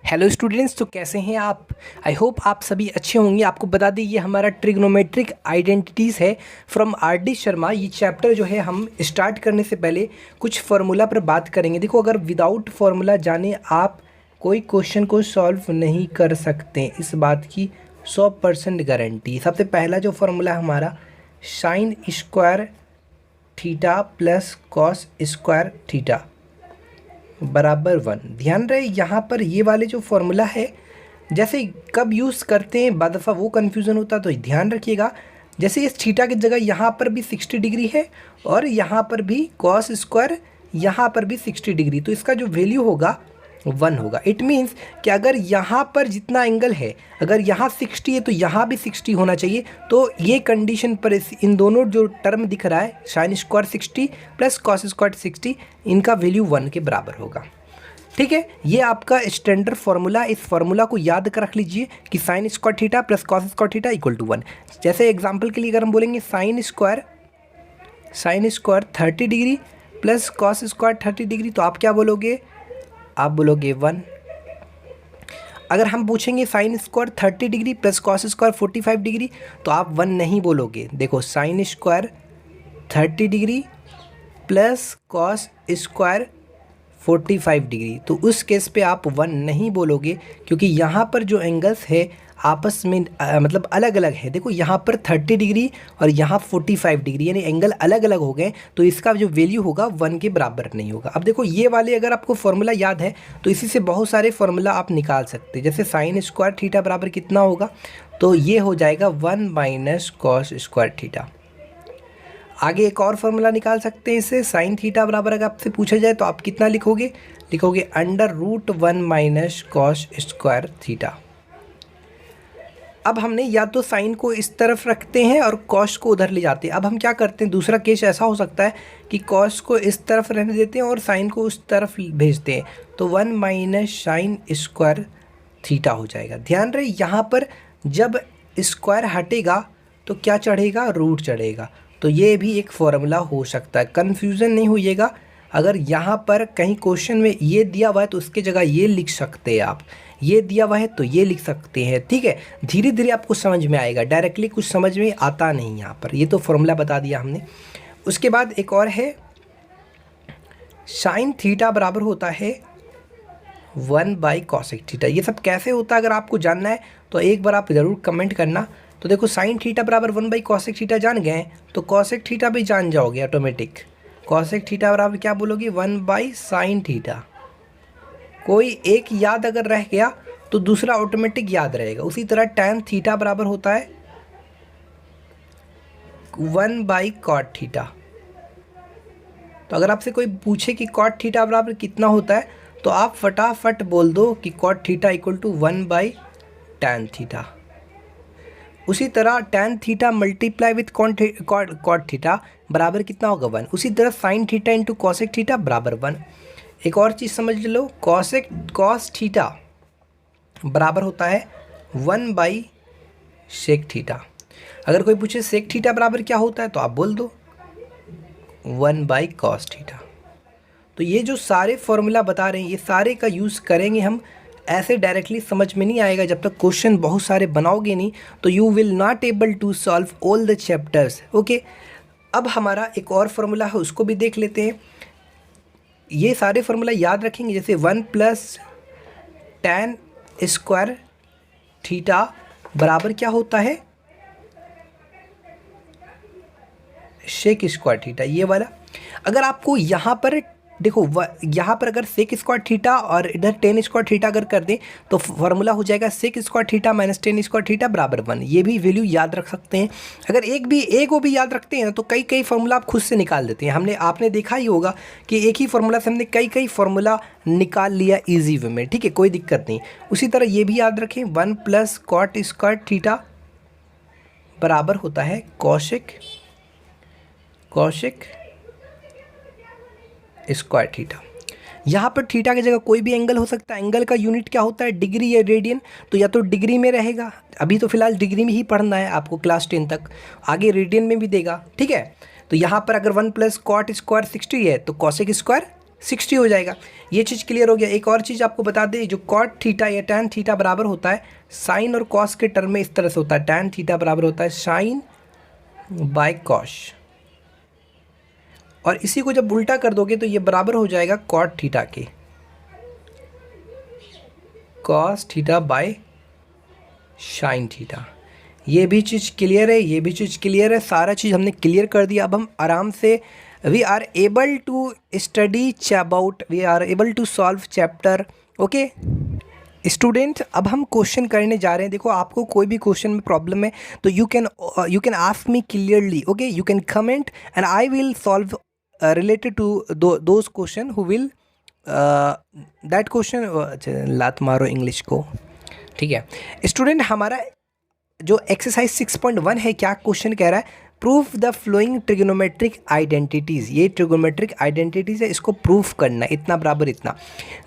Hello students, तो कैसे हैं आप। आई होप आप सभी अच्छे होंगे। आपको बता दें ये हमारा ट्रिग्नोमेट्रिक आइडेंटिटीज़ है फ्रॉम आर डी शर्मा। ये चैप्टर जो है हम स्टार्ट करने से पहले कुछ फार्मूला पर बात करेंगे। देखो, अगर विदाउट फार्मूला जाने आप कोई क्वेश्चन को सॉल्व नहीं कर सकते, इस बात की 100% गारंटी। सबसे पहला जो फार्मूला है हमारा, sign square theta plus cos square theta बराबर 1। ध्यान रहे यहाँ पर ये वाले जो फॉर्मूला है जैसे कब यूज़ करते हैं बाद दफ़ा वो कन्फ्यूज़न होता है, तो ध्यान रखिएगा। जैसे इस थीटा की जगह यहाँ पर भी 60 डिग्री है और यहाँ पर भी कॉस स्क्वायर, यहाँ पर भी 60 डिग्री, तो इसका जो वैल्यू होगा 1 होगा। इट मीन्स कि अगर यहाँ पर जितना एंगल है, अगर यहाँ 60 है तो यहाँ भी 60 होना चाहिए। तो ये कंडीशन पर इन दोनों जो टर्म दिख रहा है, sine square 60 plus cos square 60, इनका वैल्यू 1 के बराबर होगा। ठीक है, ये आपका स्टैंडर्ड फार्मूला। इस फार्मूला को याद कर रख लीजिए कि sine square theta plus cos square theta equal to 1। जैसे एग्जाम्पल के लिए अगर हम बोलेंगे sine square 30 degree plus cos square 30 degree, तो आप क्या बोलोगे? आप बोलोगे 1। अगर हम पूछेंगे sign square 30 degree plus cos square 45 degree, तो आप 1 नहीं बोलोगे। देखो, sign square 30 degree plus cos square 45 degree, तो उस केस पे आप 1 नहीं बोलोगे, क्योंकि यहाँ पर जो एंगल्स है आपस में मतलब अलग अलग है। देखो, यहाँ पर 30 डिग्री और यहाँ 45 डिग्री, यानी एंगल अलग अलग हो गए, तो इसका जो वैल्यू होगा 1 के बराबर नहीं होगा। अब देखो, ये वाले अगर आपको फॉर्मूला याद है तो इसी से बहुत सारे फॉर्मूला आप निकाल सकते हैं। जैसे साइन स्क्वायर थीटा बराबर कितना होगा, तो ये हो जाएगा 1 माइनस कॉस स्क्वायर थीटा। आगे एक और फार्मूला निकाल सकते हैं इससे, साइन थीटा बराबर अगर आपसे पूछा जाए तो आप कितना लिखोगे? लिखोगे under root 1 minus cos square theta. अब हमने या तो साइन को इस तरफ रखते हैं और कॉस को उधर ले जाते हैं। अब हम क्या करते हैं, दूसरा केस ऐसा हो सकता है कि कॉस को इस तरफ रहने देते हैं और साइन को उस तरफ भेजते हैं, तो 1 माइनस साइन स्क्वायर थीटा हो जाएगा। ध्यान रहे, यहाँ पर जब स्क्वायर हटेगा तो क्या चढ़ेगा? रूट चढ़ेगा। तो ये भी एक फॉर्मूला हो सकता है। कन्फ्यूज़न नहीं होइएगा। अगर यहाँ पर कहीं क्वेश्चन में ये दिया हुआ है तो उसके जगह ये लिख सकते हैं आप, ये दिया हुआ है तो ये लिख सकते हैं। ठीक है, धीरे धीरे आपको समझ में आएगा, डायरेक्टली कुछ समझ में आता नहीं यहाँ पर। ये तो फॉर्मूला बता दिया हमने। उसके बाद एक और है, साइन थीटा बराबर होता है 1 बाई कॉसेक थीटा। ये सब कैसे होता है अगर आपको जानना है तो एक बार आप ज़रूर कमेंट करना। तो देखो, साइन थीटा बराबर 1 बाई कॉसेक थीटा जान गए, तो कॉसेक थीटा भी जान जाओगे ऑटोमेटिक। कॉसेक थीटा बराबर क्या बोलोगे? 1 बाई साइन थीटा। कोई एक याद अगर रह गया तो दूसरा ऑटोमेटिक याद रहेगा। उसी तरह टैन थीटा बराबर होता है 1 बाई कॉट थीटा। तो अगर आपसे कोई पूछे कि कॉट थीटा बराबर कितना होता है, तो आप फटाफट बोल दो कि cot theta equal to 1 by tan theta. उसी तरह tan theta multiply with cot theta बराबर कितना होगा? 1। उसी तरह sine theta into cosec theta बराबर 1। एक और चीज़ समझ लो, कॉस थीटा बराबर होता है 1 बाई सेक थीटा। अगर कोई पूछे सेक थीटा बराबर क्या होता है, तो आप बोल दो 1 बाई कॉस थीटा। तो ये जो सारे फॉर्मूला बता रहे हैं, ये सारे का यूज़ करेंगे हम। ऐसे डायरेक्टली समझ में नहीं आएगा जब तक क्वेश्चन बहुत सारे बनाओगे नहीं, तो you will not able to solve all the chapters. Okay, अब हमारा एक और फार्मूला है, उसको भी देख लेते हैं। ये सारे फार्मूला याद रखेंगे, जैसे 1 प्लस टैन स्क्वायर थीटा बराबर क्या होता है? सेक स्क्वायर थीटा, ये वाला। अगर आपको यहाँ पर देखो, यहाँ पर अगर सेक स्क्वायर थीटा और इधर टेन स्क्वायर थीटा अगर कर दें तो फार्मूला हो जाएगा sec square theta minus tan square theta बराबर 1। ये भी वैल्यू याद रख सकते हैं। अगर एक को भी याद रखते हैं तो कई फार्मूला आप खुद से निकाल देते हैं। आपने देखा ही होगा कि एक ही फार्मूला से हमने कई फार्मूला निकाल लिया ईजी वे में। ठीक है, कोई दिक्कत नहीं। उसी तरह ये भी याद रखें, 1 प्लस कॉट स्क्वायर थीटा बराबर होता है कॉसेक स्क्वायर थीटा। यहाँ पर थीटा की जगह कोई भी एंगल हो सकता है। एंगल का यूनिट क्या होता है? डिग्री या रेडियन। तो या तो डिग्री में रहेगा, अभी तो फिलहाल डिग्री में ही पढ़ना है आपको क्लास 10 तक, आगे रेडियन में भी देगा। ठीक है, तो यहाँ पर अगर 1 प्लस कॉट स्क्वायर 60 है तो कॉसेक स्क्वायर 60 हो जाएगा। ये चीज़ क्लियर हो गया। एक और चीज़ आपको बता दें, जो कॉट थीटा या टैन थीटा बराबर होता है साइन और कॉस के टर्म में इस तरह से होता है, टैन थीटा बराबर होता है साइन बाय कॉस, और इसी को जब उल्टा कर दोगे तो ये बराबर हो जाएगा कॉट थीटा के, cos theta by sine theta. ये भी चीज़ क्लियर है, ये भी चीज़ क्लियर है, सारा चीज़ हमने क्लियर कर दिया। अब हम आराम से we are able to study about, we are able to solve chapter. Okay student, अब हम क्वेश्चन करने जा रहे हैं। देखो आपको कोई भी क्वेश्चन में प्रॉब्लम है तो you can ask me clearly, okay, you can comment and I will solve related to those question who will that question. लात मारो इंग्लिश को, ठीक है स्टूडेंट। हमारा जो एक्सरसाइज 6.1 है, क्या क्वेश्चन कह रहा है, proof the flowing trigonometric identities. ये ट्रिग्नोमेट्रिक आइडेंटिटीज़ है, इसको प्रूफ करना है, इतना बराबर इतना।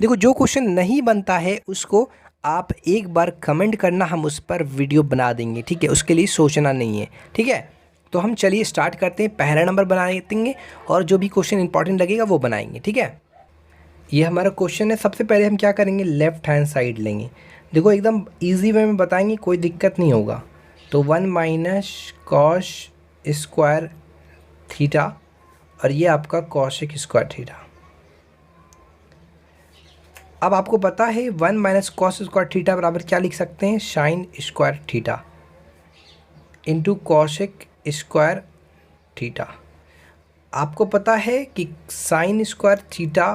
देखो जो क्वेश्चन नहीं बनता है उसको आप एक बार कमेंट करना, हम उस पर वीडियो बना देंगे, ठीक है, उसके लिए सोचना नहीं है, ठीक है। तो हम चलिए स्टार्ट करते हैं, पहला नंबर बना देंगे और जो भी क्वेश्चन इंपॉर्टेंट लगेगा वो बनाएंगे, ठीक है। ये हमारा क्वेश्चन है। सबसे पहले हम क्या करेंगे, लेफ्ट हैंड साइड लेंगे। देखो एकदम इजी वे में बताएंगे, कोई दिक्कत नहीं होगा। तो 1 माइनस कॉस स्क्वायर थीटा और ये आपका कॉसेक स्क्वायर थीटा। अब आपको पता है 1 माइनस कॉस स्क्वायर थीटा बराबर क्या लिख सकते हैं, sign square theta into cosec square theta. आपको पता है कि साइन स्क्वायर थीटा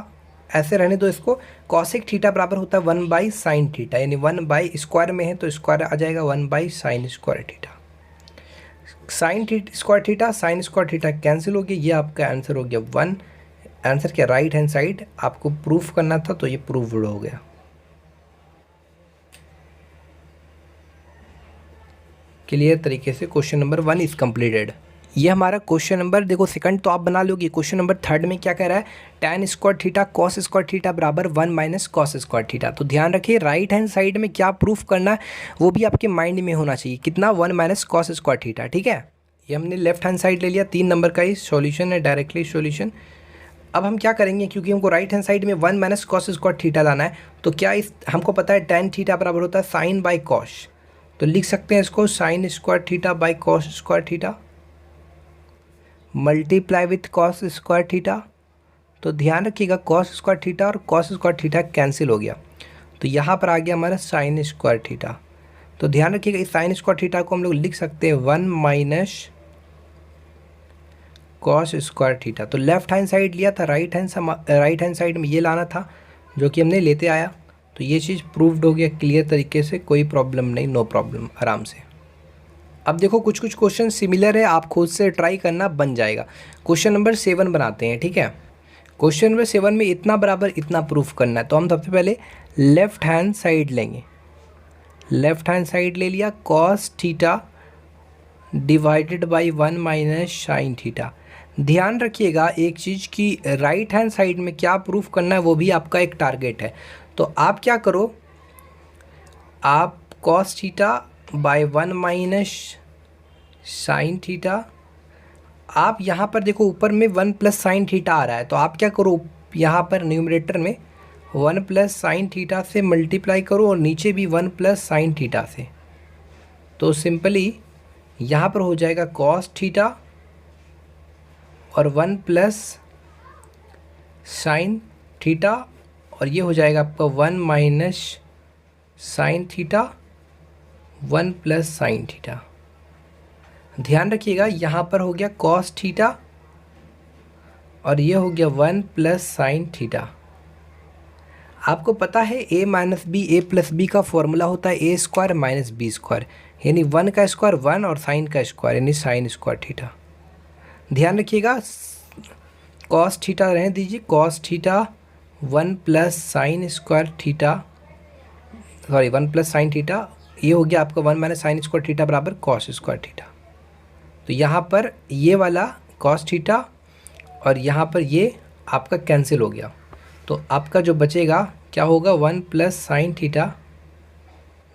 ऐसे रहने दो इसको, कॉसेक थीटा बराबर होता है 1 बाई साइन थीटा, यानी 1 बाई स्क्वायर में है तो स्क्वायर आ जाएगा 1 by sine square theta. Sign square theta sine square theta cancel हो गया, ये आपका आंसर हो गया 1। आंसर क्या, राइट हैंड साइड आपको प्रूफ करना था तो ये प्रूव्ड हो गया। क्लियर तरीके से क्वेश्चन नंबर 1 इज कंप्लीटेड। ये हमारा क्वेश्चन नंबर, देखो सेकंड तो आप बना लोगे। क्वेश्चन नंबर थर्ड में क्या कह रहा है, tan square theta cos square theta बराबर 1 माइनस कॉस स्क्वायर थीटा। तो ध्यान रखिए राइट हैंड साइड में क्या प्रूफ करना है वो भी आपके माइंड में होना चाहिए, कितना, 1 माइनस कॉस स्क्वायर थीटा, ठीक है। ये हमने लेफ्ट हैंड साइड ले लिया, 3 नंबर का ही सॉल्यूशन है, डायरेक्टली सॉल्यूशन। अब हम क्या करेंगे, क्योंकि हमको राइट हैंड साइड में 1 माइनस कॉस स्क्वायर थीटा लाना है, तो क्या इस हमको पता है tan थीटा बराबर होता है साइन बाई कॉस, तो लिख सकते हैं इसको sign square theta by cos square theta multiply with cos square theta. तो ध्यान रखिएगा कॉस स्क्वायर थीटा और कॉस स्क्वायर थीटा कैंसिल हो गया, तो यहाँ पर आ गया हमारा साइन स्क्वायर थीटा। तो ध्यान रखिएगा इस साइन स्क्वायर थीटा को हम लोग लिख सकते हैं 1 माइनस कॉस स्क्वायर थीटा। तो लेफ्ट हैंड साइड लिया था, राइट हैंड साइड में ये लाना था जो कि हमने लेते आया। तो ये चीज़ प्रूव्ड हो गया क्लियर तरीके से, कोई प्रॉब्लम नहीं, नो प्रॉब्लम, आराम से। अब देखो कुछ कुछ क्वेश्चन सिमिलर है, आप खुद से ट्राई करना, बन जाएगा। क्वेश्चन नंबर 7 बनाते हैं, ठीक है। क्वेश्चन नंबर 7 में इतना बराबर इतना प्रूफ करना है, तो हम सबसे पहले लेफ्ट हैंड साइड लेंगे। लेफ्ट हैंड साइड ले लिया, cos theta divided by 1 minus sine theta. ध्यान रखिएगा एक चीज़ की, राइट हैंड साइड में क्या प्रूफ करना है वो भी आपका एक टारगेट है। तो आप क्या करो, आप cos theta bye 1 minus sine theta, आप यहाँ पर देखो ऊपर में 1 प्लस साइन थीटा आ रहा है, तो आप क्या करो, यहाँ पर न्यूमरेटर में 1 प्लस साइन थीटा से मल्टीप्लाई करो और नीचे भी 1 प्लस साइन थीटा से। तो सिंपली यहाँ पर हो जाएगा कॉस थीटा और 1 प्लस साइन थीटा, और ये हो जाएगा आपका 1 minus sine theta 1 plus sine theta. ध्यान रखिएगा यहाँ पर हो गया कॉस थीटा और ये हो गया 1 प्लस साइन थीटा। आपको पता है a minus B A plus B का फॉर्मूला होता है A square minus B square, यानी 1 का स्क्वायर 1 और साइन का स्क्वायर यानी साइन स्क्वायर थीटा। ध्यान रखिएगा कॉस थीटा रहने दीजिए, cos theta 1 plus sine square theta, sorry 1 plus sine theta, ये हो गया आपका 1 माइनस साइन स्क्वायर थीटा बराबर कॉस स्क्वायर थीटा। तो यहाँ पर ये वाला कॉस थीटा और यहाँ पर ये आपका कैंसिल हो गया, तो आपका जो बचेगा क्या होगा, 1 plus sine theta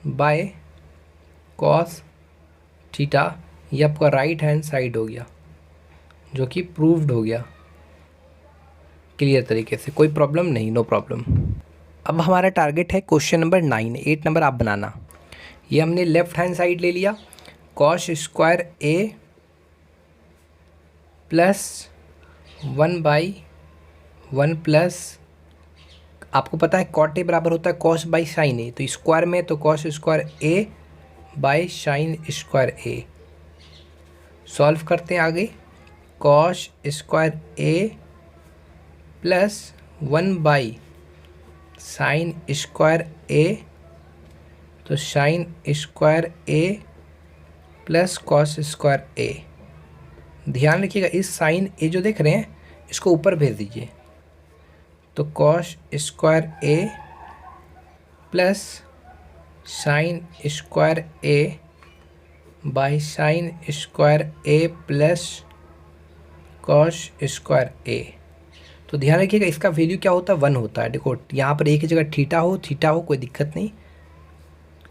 by cos theta. ये आपका राइट हैंड साइड हो गया जो कि प्रूव्ड हो गया। क्लियर तरीके से, कोई प्रॉब्लम नहीं, नो प्रॉब्लम। अब हमारा टारगेट है क्वेश्चन नंबर 9, 8 नंबर आप बनाना। ये हमने लेफ्ट हैंड साइड ले लिया, cos square A plus 1/1 plus, आपको पता है कॉट ए बराबर होता है कॉस बाई साइन ए, तो स्क्वायर में तो cos square A by sine square A. Solve करते हैं आगे, cos square A plus 1 sign square A, तो sign square A plus cos square ए। ध्यान रखिएगा इस साइन ए जो देख रहे हैं इसको ऊपर भेज दीजिए, तो cos square A plus sine square A by sine square A plus cos square A. तो ध्यान रखिएगा इसका वैल्यू क्या होता है, 1 होता है। देखो यहाँ पर एक ही जगह थीटा हो कोई दिक्कत नहीं,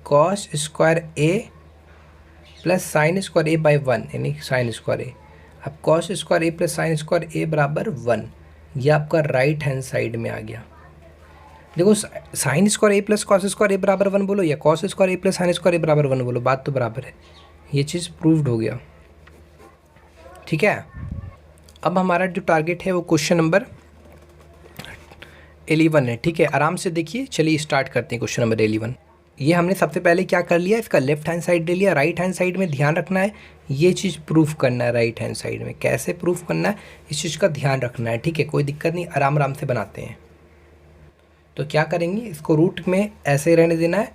cos square A plus sine square A by 1 यानी साइन स्क्वायर ए। अब cos square A plus sine square ए बराबर 1, ये आपका राइट हैंड साइड में आ गया। देखो sign square A plus cos square ए बराबर 1 बोलो या cos square A plus sine square ए बराबर 1 बोलो, बात तो बराबर है। ये चीज़ प्रूव्ड हो गया, ठीक है। अब हमारा जो टारगेट है वो क्वेश्चन नंबर 11 है, ठीक है। आराम से देखिए, चलिए स्टार्ट करते हैं क्वेश्चन नंबर 11। ये हमने सबसे पहले क्या कर लिया, इसका लेफ्ट हैंड साइड ले लिया। राइट हैंड साइड में ध्यान रखना है, ये चीज़ प्रूफ करना है। राइट हैंड साइड में कैसे प्रूफ करना है इस चीज़ का ध्यान रखना है, ठीक है। कोई दिक्कत नहीं, आराम आराम से बनाते हैं। तो क्या करेंगे, इसको रूट में ऐसे रहने देना है,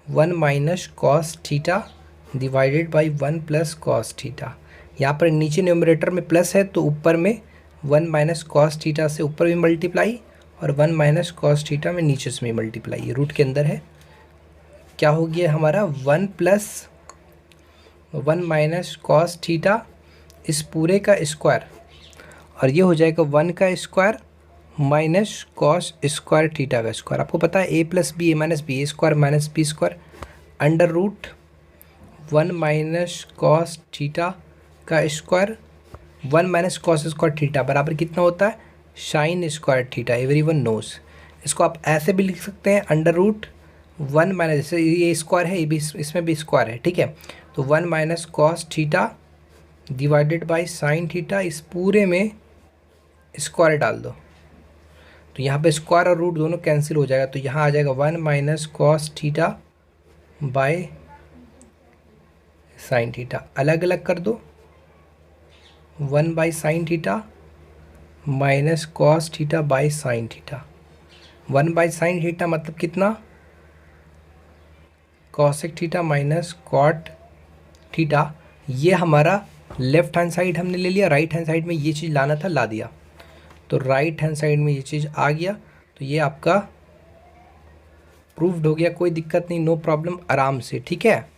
1 minus cos theta divided by 1 plus cos theta. यहाँ पर नीचे न्यूमरेटर में प्लस है तो ऊपर में 1 माइनस कॉस थीटा से ऊपर भी मल्टीप्लाई और 1 माइनस कॉस थीटा में नीचे से भी मल्टीप्लाई। ये रूट के अंदर है, क्या हो गया हमारा 1 प्लस 1 माइनस कॉस थीटा इस पूरे का स्क्वायर, और ये हो जाएगा 1 का square minus cos square theta का स्क्वायर। आपको पता है A plus B A minus B, A square minus B square, under root 1 minus cos theta का square 1 minus cos square theta बराबर कितना होता है, sine square theta. Everyone knows. इसको आप ऐसे भी लिख सकते हैं, अंडर रूट 1 माइनस, जैसे ये स्क्वायर है, ये भी इसमें भी स्क्वायर है, ठीक है। तो 1 minus cos theta divided by sine theta, इस पूरे में स्क्वायर डाल दो तो यहाँ पे स्क्वायर और रूट दोनों कैंसिल हो जाएगा। तो यहाँ आ जाएगा 1 minus cos theta by sine theta. अलग अलग कर दो, 1 by sine theta minus cos theta by sine theta. 1 by sine theta मतलब कितना, cosec theta minus cot theta. ये हमारा लेफ्ट हैंड साइड हमने ले लिया, राइट हैंड साइड में ये चीज़ लाना था, ला दिया। तो राइट हैंड साइड में ये चीज़ आ गया, तो ये आपका प्रूव्ड हो गया। कोई दिक्कत नहीं, नो प्रॉब्लम, आराम से, ठीक है।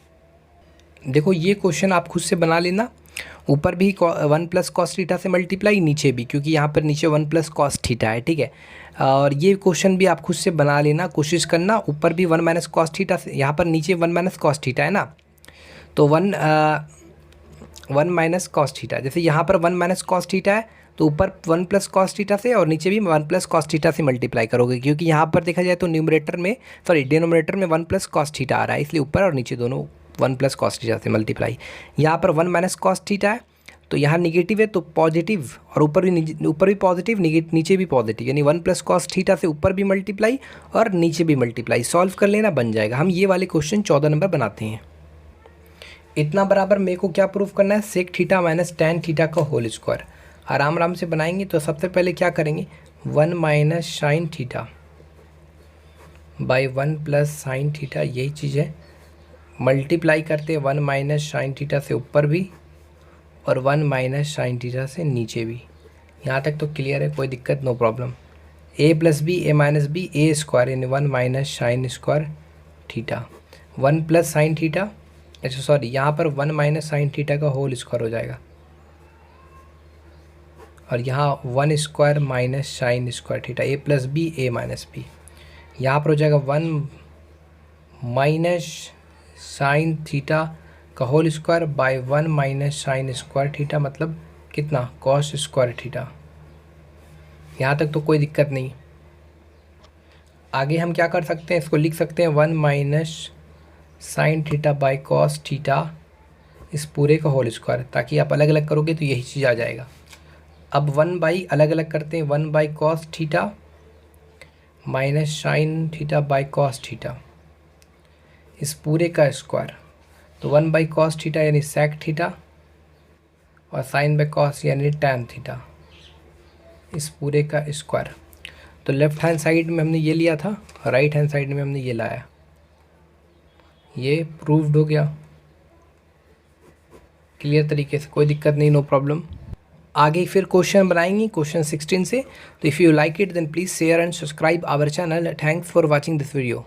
देखो ये क्वेश्चन आप खुद से बना लेना, ऊपर भी 1 प्लस कॉस थीटा से मल्टीप्लाई, नीचे भी, क्योंकि यहाँ पर नीचे 1 प्लस कॉस थीटा है, ठीक है। और ये क्वेश्चन भी आप खुद से बना लेना, कोशिश करना। ऊपर भी 1 माइनस कॉस थीटा से, यहाँ पर नीचे 1 माइनस कॉस थीटा है ना, तो 1 माइनस कॉस थीटा, जैसे यहाँ पर 1 माइनस कॉस थीटा है तो ऊपर 1 प्लस कॉस थीटा से और नीचे भी 1 प्लस कॉस थीटा से मल्टीप्लाई करोगे, क्योंकि यहाँ पर देखा जाए तो न्यूमरेटर में, सॉरी डिनोमिनेटर में 1 प्लस कॉस थीटा आ रहा है, इसलिए ऊपर और नीचे दोनों 1 प्लस कॉस थीटा से मल्टीप्लाई। यहाँ पर 1 माइनस कॉस थीटा है तो यहाँ निगेटिव है तो पॉजिटिव, और ऊपर भी पॉजिटिव, नीचे भी पॉजिटिव, यानी 1 प्लस कॉस थीटा से ऊपर भी मल्टीप्लाई और नीचे भी मल्टीप्लाई। सॉल्व कर लेना, बन जाएगा। हम ये वाले क्वेश्चन 14 नंबर बनाते हैं। इतना बराबर मेरे को क्या प्रूफ करना है, sec theta minus tan theta का होल स्क्वायर। आराम आराम से बनाएंगे। तो सबसे पहले क्या करेंगे, 1 minus sine theta by 1 plus sine theta, यही चीज़ है। मल्टीप्लाई करते 1 माइनस साइन थीटा से ऊपर भी और 1 माइनस साइन थीटा से नीचे भी। यहाँ तक तो क्लियर है, कोई दिक्कत, no problem. A plus B A minus B, A square यानी 1 minus sine square theta, 1 plus sine theta, अच्छा सॉरी यहाँ पर 1 माइनस साइन थीटा का होल स्क्वायर हो जाएगा, और यहाँ 1 square minus sine square theta, A plus B A minus B. यहाँ पर हो जाएगा 1 माइनस साइन थीटा का whole square by 1 minus sine square theta, मतलब कितना, कॉस स्क्वायर थीटा। यहाँ तक तो कोई दिक्कत नहीं। आगे हम क्या कर सकते हैं, इसको लिख सकते हैं 1 minus sine theta by cos theta इस पूरे का होल स्क्वायर, ताकि आप अलग अलग करोगे तो यही चीज़ आ जाएगा। अब 1 बाई अलग अलग करते हैं, 1 by cos theta minus sine theta by cos theta इस पूरे का स्क्वायर। तो 1 बाई कॉस थीटा यानी सेक थीटा और साइन बाई कॉस यानी टैन थीटा इस पूरे का स्क्वायर। तो लेफ्ट हैंड साइड में हमने ये लिया था, राइट हैंड साइड में हमने ये लाया। ये प्रूव्ड हो गया क्लियर तरीके से, कोई दिक्कत नहीं, नो प्रॉब्लम। आगे फिर क्वेश्चन बनाएंगे क्वेश्चन 16 से। तो if you like it then please share and subscribe our channel. Thanks for watching this video.